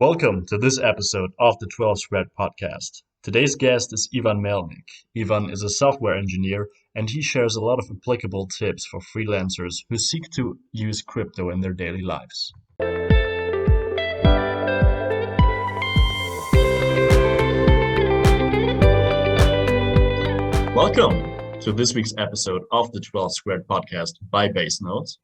Welcome to this episode of the 12squared podcast. Today's guest is Ivan Melnyk. Ivan is a software engineer and he shares a lot of applicable tips for freelancers who seek to use crypto in their daily lives. Welcome to this week's episode of the 12 Squared podcast by Base Notes.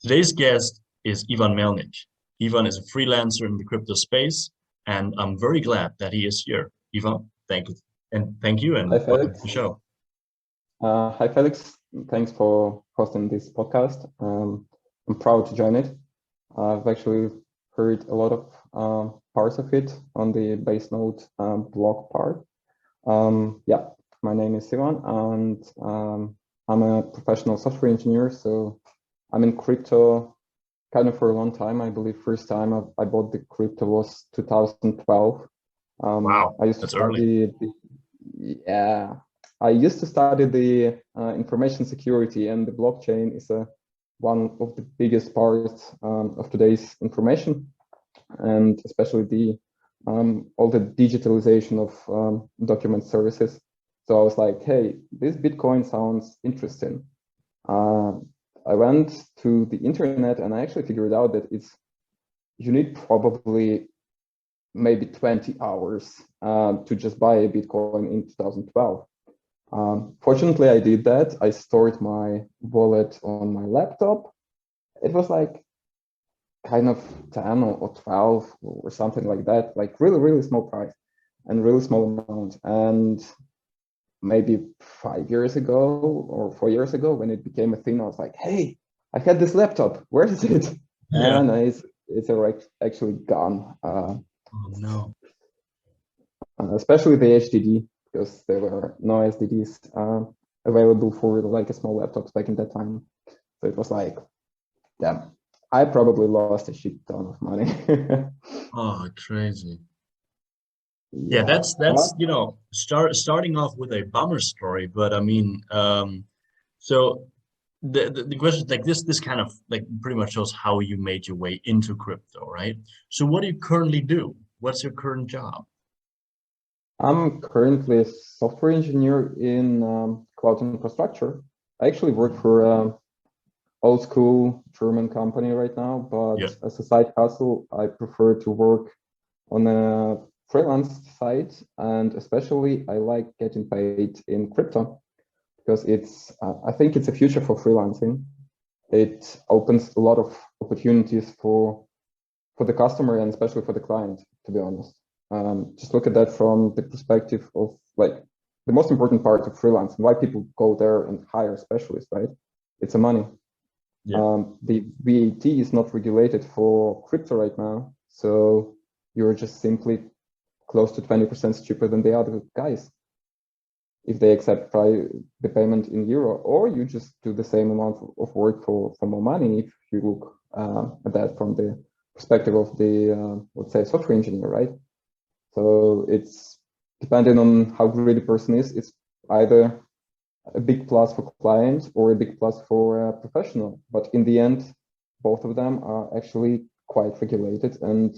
Today's guest is Ivan Melnyk. Ivan is a freelancer in the crypto space, and I'm very glad that he is here. Ivan, thank you. And thank you, Hi, and welcome to the Felix. show. Hi, Felix. Thanks for hosting this podcast. I'm proud to join it. I've actually heard a lot of parts of it on the Base Note blog part. Yeah, my name is Ivan, and I'm a professional software engineer. So I'm in crypto kind of for a long time. I believe first time I bought the crypto was 2012. Wow, I used to that's early. study yeah, I used to study the information security, and the blockchain is one of the biggest parts of today's information, and especially the all the digitalization of document services. So I was like, hey, this Bitcoin sounds interesting. Uh, I went to the internet and I actually figured out that you need probably maybe 20 hours to just buy a Bitcoin in 2012. Fortunately, I did that. I stored my wallet on my laptop. It was like kind of 10 or 12 or something like that, like really, really small price and really small amount. And maybe 5 years ago or 4 years ago, when it became a thing, I was like, hey, I had this laptop. Where is it? Yeah. And it's actually gone. Oh no. Especially the HDD, because there were no SDDs available for like a small laptops back in that time. So it was like, damn, I probably lost a shit ton of money. Oh, crazy. Yeah, Yeah, that's starting off with a bummer story, but I mean, so the question is like this kind of like pretty much shows how you made your way into crypto, right? So what do you currently do? What's your current job? I'm currently a software engineer in cloud infrastructure. I actually work for old school German company right now, Yeah. but as a side hustle, I prefer to work on a freelance side, and especially I like getting paid in crypto because I think it's a future for freelancing. It opens a lot of opportunities for the customer and especially for the client, to be honest. Just look at that from the perspective of like the most important part of freelance and why people go there and hire specialists, right? It's a money. Yeah. The VAT is not regulated for crypto right now, so you're just simply close to 20% cheaper than the other guys if they accept the payment in euro, or you just do the same amount of work for more money if you look at that from the perspective of the, let's say, software engineer, right? So it's depending on how great the person is, it's either a big plus for clients or a big plus for a professional. But in the end, both of them are actually quite regulated and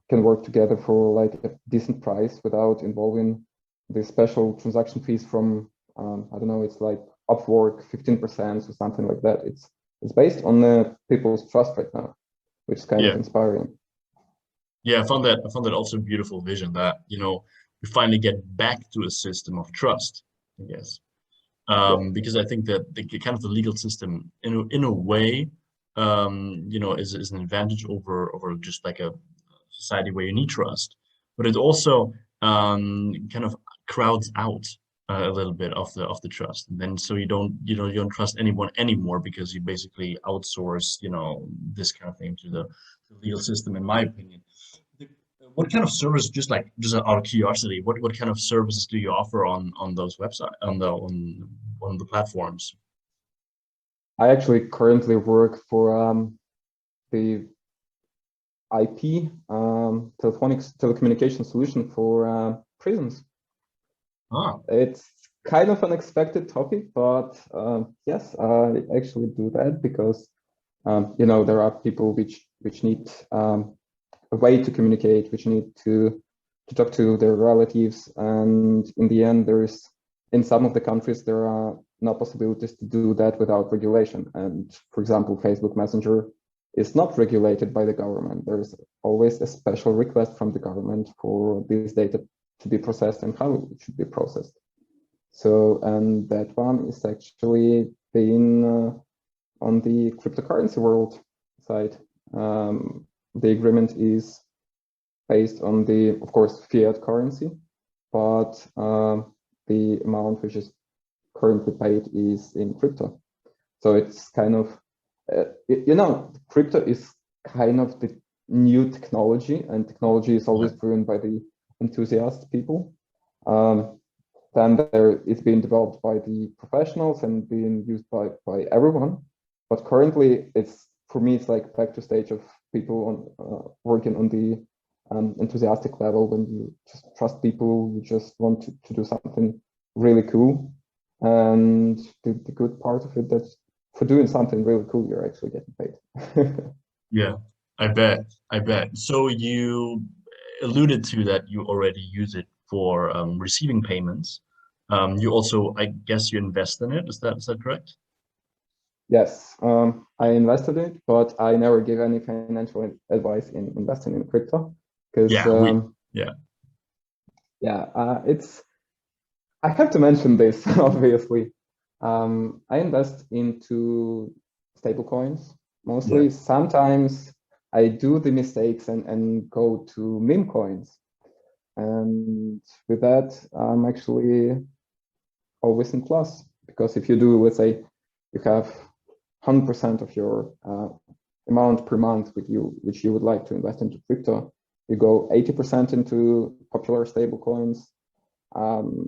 can work together for like a decent price without involving the special transaction fees from I don't know, it's like Upwork 15% or something like that. It's based on the people's trust right now, which is kind of Yeah. inspiring. Yeah, I found that also a beautiful vision that, we finally get back to a system of trust, I guess. Yeah, Because I think that the kind of the legal system in a way, is an advantage over just like a society where you need trust, but it also kind of crowds out a little bit of the trust, and then so you don't trust anyone anymore because you basically outsource this kind of thing to the legal system, in my opinion. The- What kind of service, just out of curiosity, what kind of services do you offer on those website on the platforms? I actually currently work for the IP telecommunication solution for prisons. Ah, It's kind of an unexpected topic, but yes, I actually do that because there are people which need a way to communicate, which need to talk to their relatives. And in the end, in some of the countries, there are no possibilities to do that without regulation. And for example, Facebook Messenger is not regulated by the government. There's always a special request from the government for this data to be processed and how it should be processed. So, and that one is actually been on the cryptocurrency world side. The agreement is based on the, of course, fiat currency, but the amount which is currently paid is in crypto. So it's kind of, crypto is kind of the new technology, and technology is always driven by the enthusiast people. Then it's being developed by the professionals and being used by everyone. But currently, for me, it's like back to stage of people working on the enthusiastic level, when you just trust people, you just want to do something really cool. And the good part of it, that for doing something really cool, you're actually getting paid. Yeah, I bet. So you alluded to that you already use it for receiving payments. You also, I guess, you invest in it. Is that correct? Yes, I invested in it, but I never gave any financial advice in investing in crypto because I have to mention this obviously. I invest into stable coins mostly. Yeah. Sometimes I do the mistakes and go to meme coins, and with that I'm actually always in plus, because if you do, let's say, you have 100% of your amount per month which you would like to invest into crypto, you go 80% into popular stable coins, 10%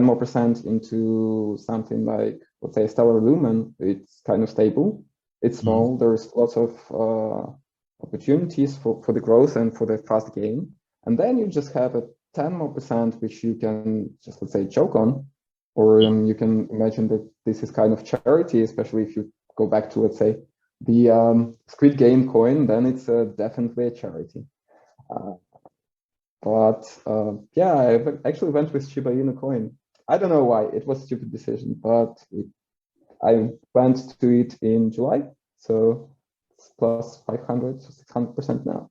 more into something like, let's say, Stellar Lumen. It's kind of stable. It's small. There's lots of opportunities for the growth and for the fast gain. And then you just have a 10% more which you can just, let's say, choke on. Or you can imagine that this is kind of charity, especially if you go back to, let's say, the Squid Game coin, then it's definitely a charity. Yeah, I actually went with Shiba Inu coin. I don't know why. It was a stupid decision, but I went to it in July, so it's plus 500, so 600% now.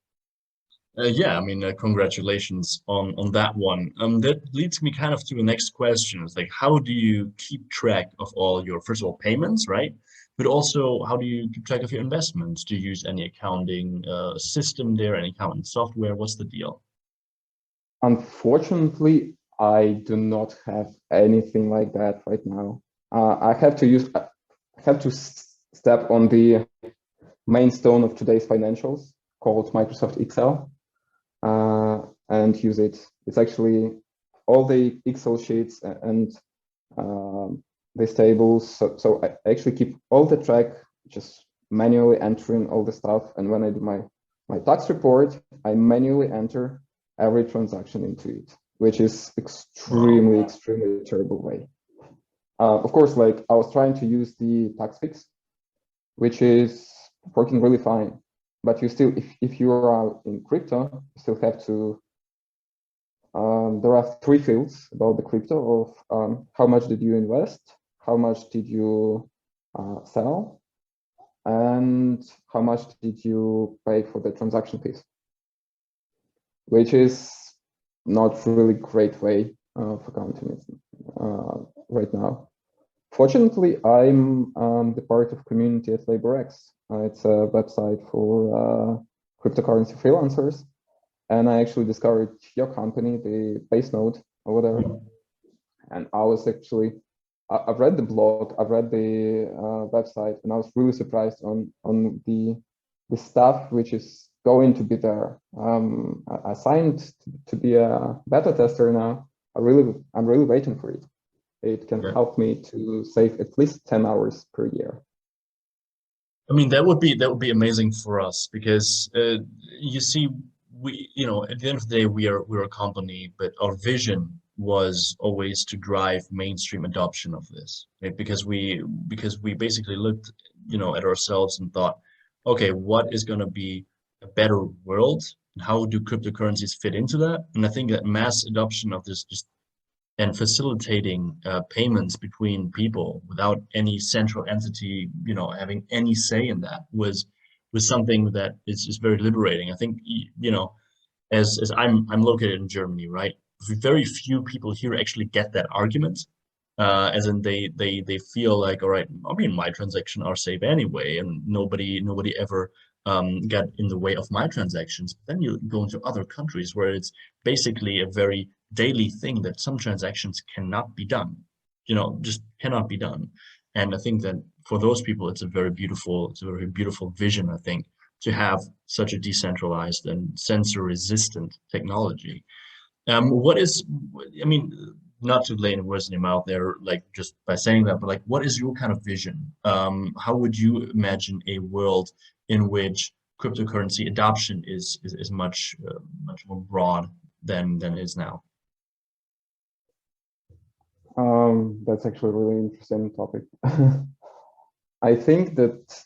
Yeah, I mean, congratulations on that one. That leads me kind of to the next question. It's like, how do you keep track of all your, first of all, payments, right? But also, how do you keep track of your investments? Do you use any accounting system there, any accounting software? What's the deal? Unfortunately, I do not have anything like that right now. I have to step on the main stone of today's financials called Microsoft Excel and use it. It's actually all the Excel sheets and these tables. So I actually keep all the track, just manually entering all the stuff. And when I do my tax report, I manually enter every transaction into it, which is extremely terrible way. Of course, like I was trying to use the tax fix, which is working really fine. But you still, if you are in crypto, you still have to, there are 3 fields about the crypto of how much did you invest, how much did you sell, and how much did you pay for the transaction fees, which is not really great way for counting it right now. Fortunately, I'm the part of community at LaborX. It's a website for cryptocurrency freelancers. And I actually discovered your company, the base node over there. And I was actually, I've read the blog, I've read the website, and I was really surprised on the stuff which is going to be there. I signed to be a beta tester now. I'm really waiting for it. It can help me to save at least 10 hours per year. I mean, that would be amazing for us because you see, at the end of the day, we're a company, but our vision was always to drive mainstream adoption of this, right? Because we basically looked, at ourselves and thought, okay, what is going to be a better world how do cryptocurrencies fit into that? And I think that mass adoption of this just and facilitating payments between people without any central entity, having any say in that was something that is very liberating. I think, as I'm located in Germany, right? Very few people here actually get that argument. As in they feel like, all right, I mean, my transactions are safe anyway, and nobody ever got in the way of my transactions. But then you go into other countries where it's basically a very daily thing that some transactions cannot be done, just cannot be done. And I think that for those people, it's a very beautiful vision, I think, to have such a decentralized and censor-resistant technology. What is, I mean, not to lay any words in your mouth there, like just by saying that, but like, what is your kind of vision? How would you imagine a world in which cryptocurrency adoption is much more broad than it is now? That's actually a really interesting topic. I think that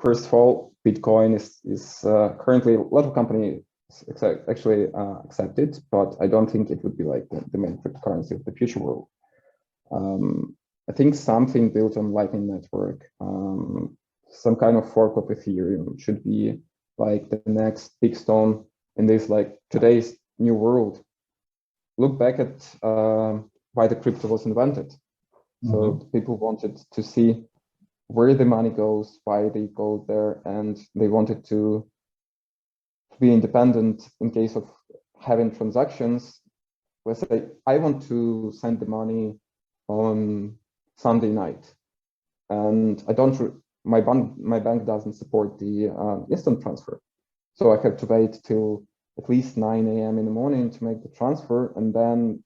first of all, Bitcoin is currently a lot of companies actually accept it, but I don't think it would be like the main cryptocurrency of the future world. I think something built on Lightning Network, some kind of fork of Ethereum should be like the next big stone in this like today's new world. Look back at why the crypto was invented. So people wanted to see where the money goes, why they go there, and they wanted to be independent in case of having transactions. Let's say I want to send the money on Sunday night, and I don't. My bank doesn't support the instant transfer, so I have to wait till at least 9 a.m. in the morning to make the transfer, and then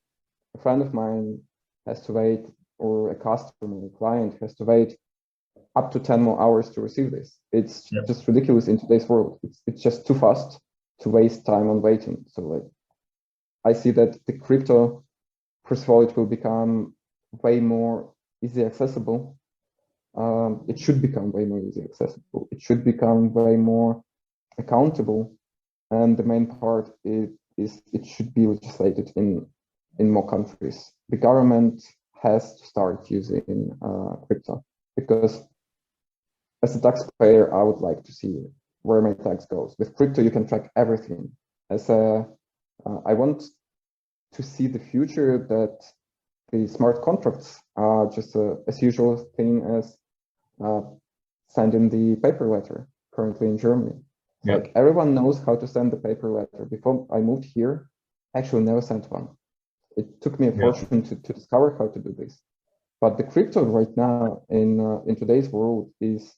a friend of mine has to wait, or a customer, a client has to wait up to 10 more hours to receive this. It's just ridiculous in today's world. It's just too fast to waste time on waiting. So like, I see that the crypto, first of all, it will become way more easy accessible. It should become way more easy accessible. It should become way more accountable. And the main part is it should be legislated in more countries. The government has to start using crypto, because as a taxpayer, I would like to see where my tax goes. With crypto, you can track everything. I want to see the future that the smart contracts are just as usual thing as sending the paper letter currently in Germany. Like everyone knows how to send the paper letter. Before I moved here, I actually never sent one. It took me a fortune to discover how to do this. But the crypto right now in today's world is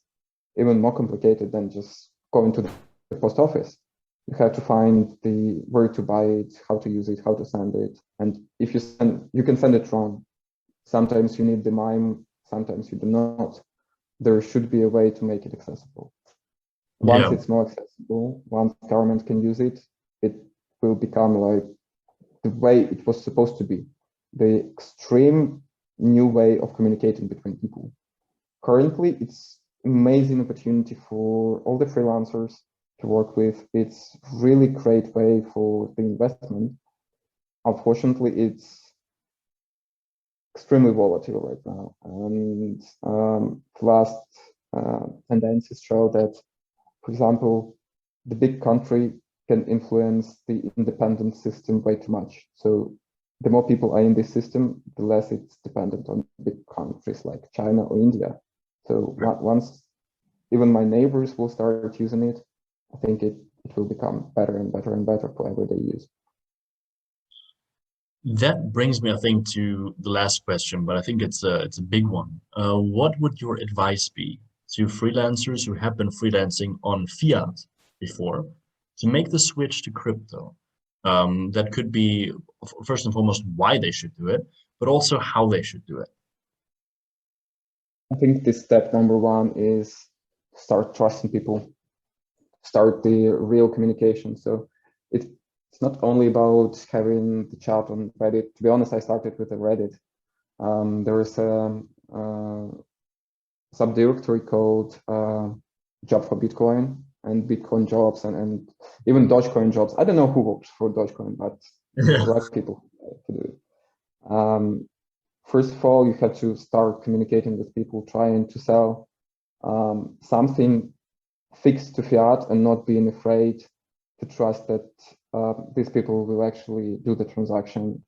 even more complicated than just going to the post office. You have to find where to buy it, how to use it, how to send it. And if you can send it wrong. Sometimes you need the MIME, sometimes you do not. There should be a way to make it accessible. Once it's more accessible, once government can use it, it will become like the way it was supposed to be, the extreme new way of communicating between people. Currently, it's amazing opportunity for all the freelancers to work with. It's really great way for the investment. Unfortunately, it's extremely volatile right now, and last tendencies show that, for example, the big country can influence the independent system way too much. So the more people are in this system, the less it's dependent on big countries like China or India. So once even my neighbors will start using it, I think it will become better and better and better for everyday use. That brings me, I think, to the last question, but I think it's a big one. What would your advice be to freelancers who have been freelancing on fiat before to make the switch to crypto? That could be, first and foremost, why they should do it, but also how they should do it. I think this step number one is start trusting people, start the real communication. So it's not only about having the chat on Reddit. To be honest, I started with a Reddit. There is a subdirectory called Job for Bitcoin. and Bitcoin jobs and even Dogecoin jobs. I don't know who works for Dogecoin, but there are people who do it. First of all, you have to start communicating with people, trying to sell something fixed to fiat and not being afraid to trust that these people will actually do the transaction.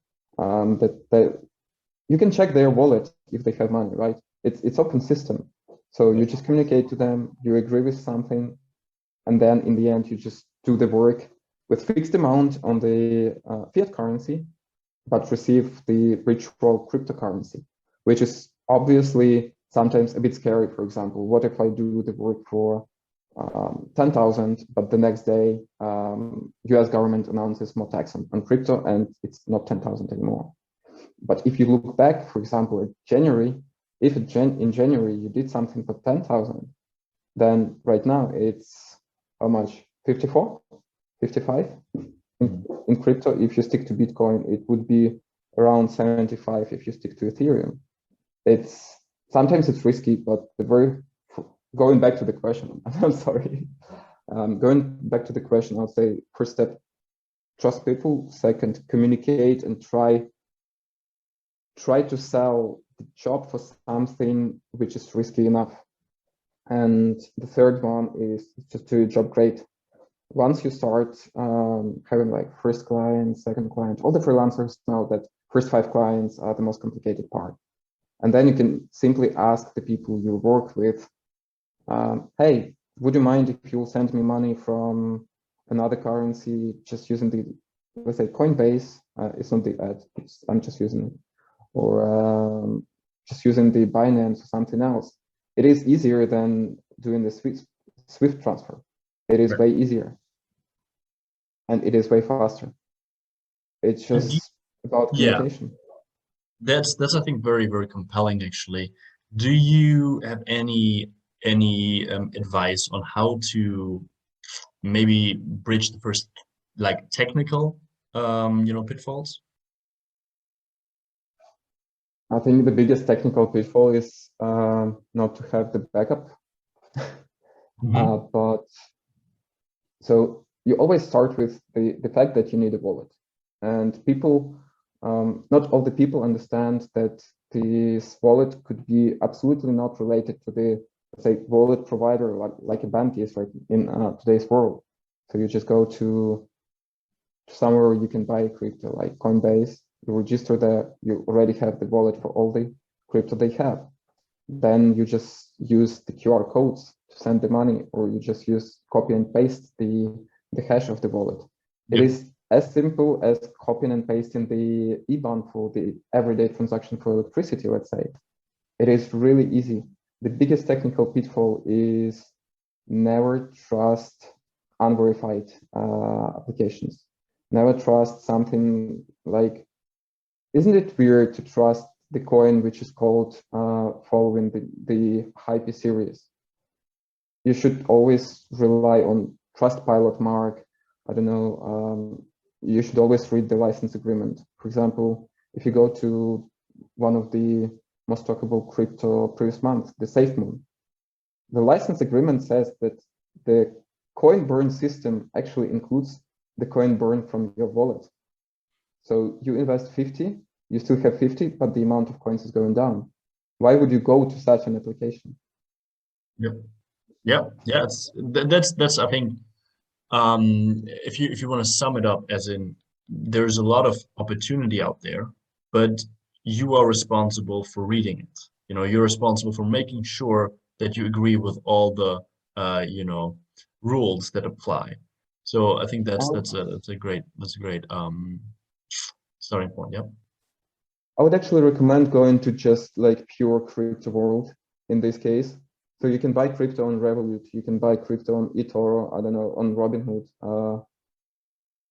You can check their wallet if they have money, right? It's open system. So you just communicate to them, you agree with something, and then in the end, you just do the work with fixed amount on the fiat currency, but receive the virtual cryptocurrency, which is obviously sometimes a bit scary. For example, what if I do the work for 10,000, but the next day US government announces more tax on crypto and it's not 10,000 anymore. But if you look back, for example, in January, if in January you did something for 10,000, then right now it's how much? 54, 55 in crypto. If you stick to Bitcoin, it would be around 75 if you stick to Ethereum. Sometimes it's risky, but going back to the question, I'm sorry. Going back to the question, I'll say first step, trust people. Second, communicate and try to sell the job for something which is risky enough. And the third one is just do your job great. Once you start having like first client, second client, all the freelancers know that first 5 clients are the most complicated part. And then you can simply ask the people you work with, hey, would you mind if you send me money from another currency just using the, let's say, Coinbase? It's not the ad, I'm just using it. Or just using the Binance or something else. It is easier than doing the Swift transfer. It is way easier. And it is way faster. It's just about communication. That's I think very, very compelling actually. Do you have any advice on how to maybe bridge the first like technical pitfalls? I think the biggest technical pitfall is not to have the backup. But so you always start with the fact that you need a wallet, and people, not all the people understand that this wallet could be absolutely not related to the, let's say, wallet provider like a bank is right in today's world. So you just go to somewhere where you can buy crypto like Coinbase, you register there, you already have the wallet for all the crypto they have. Then you just use the QR codes to send the money, or you just use copy and paste the hash of the wallet. It is as simple as copying and pasting the IBAN for the everyday transaction for electricity, let's say. It is really easy. The biggest technical pitfall is never trust unverified applications. Never trust something like, isn't it weird to trust the coin which is called following the Hype series? You should always rely on Trustpilot Mark. I don't know. You should always read the license agreement. For example, if you go to one of the most talkable crypto previous month, the SafeMoon, the license agreement says that the coin burn system actually includes the coin burn from your wallet. So you invest 50, you still have 50, but the amount of coins is going down. Why would you go to such an application? That's I think if you want to sum it up as in there's a lot of opportunity out there, but you are responsible for reading it. You're responsible for making sure that you agree with all the rules that apply. So I think that's a great starting point. Yeah. I would actually recommend going to just like pure crypto world in this case. So you can buy crypto on Revolut, you can buy crypto on eToro, I don't know, on Robinhood,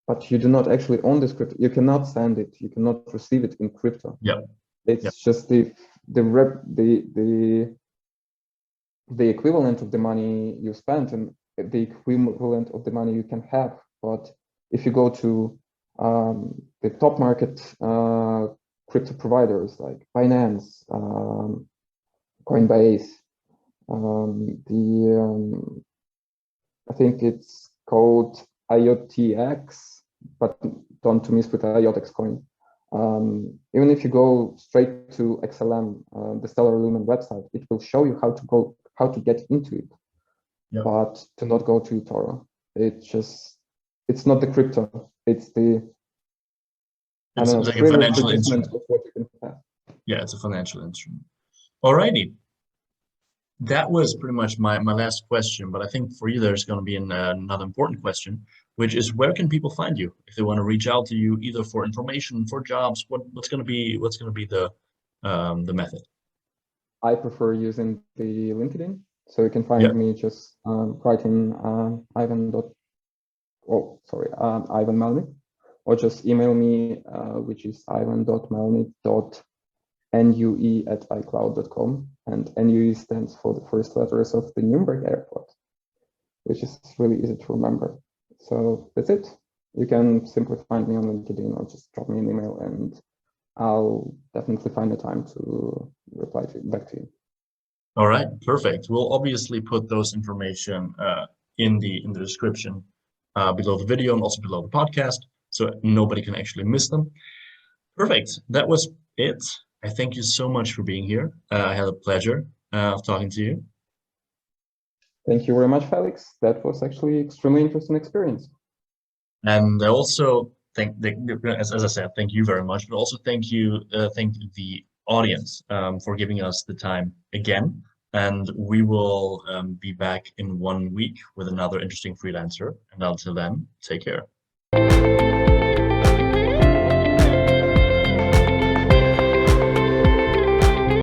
but you do not actually own this crypto. You cannot send it, you cannot receive it in crypto. It's just the equivalent of the money you spent and the equivalent of the money you can have. But if you go to the top market crypto providers like Binance, Coinbase, I think it's called IOTX, but don't miss with IOTX coin. Even if you go straight to XLM, the Stellar Lumen website, it will show you how to get into it. Yep. But to not go to eToro. It's not the crypto. It's the it's like a financial instrument of what you can have. Yeah, it's a financial instrument. Alrighty. That was pretty much my last question, but I think for you there's going to be another important question, which is where can people find you if they want to reach out to you either for information, for jobs? What's going to be the method? I prefer using the LinkedIn, so you can find me just writing Ivan Melnyk, or just email me, which is ivan.melnyk.nue@icloud.com, and NUE stands for the first letters of the Nuremberg airport, which is really easy to remember. So that's it. You can simply find me on LinkedIn or just drop me an email, and I'll definitely find the time to reply back to you. All right, perfect. We'll obviously put those information in the description below the video and also below the podcast, so nobody can actually miss them. Perfect. That was it. I thank you so much for being here. I had a pleasure of talking to you. Thank you very much, Felix. That was actually extremely interesting experience. And I also as I said, thank you very much, but also thank the audience for giving us the time again. And we will be back in 1 week with another interesting freelancer. And until then, take care.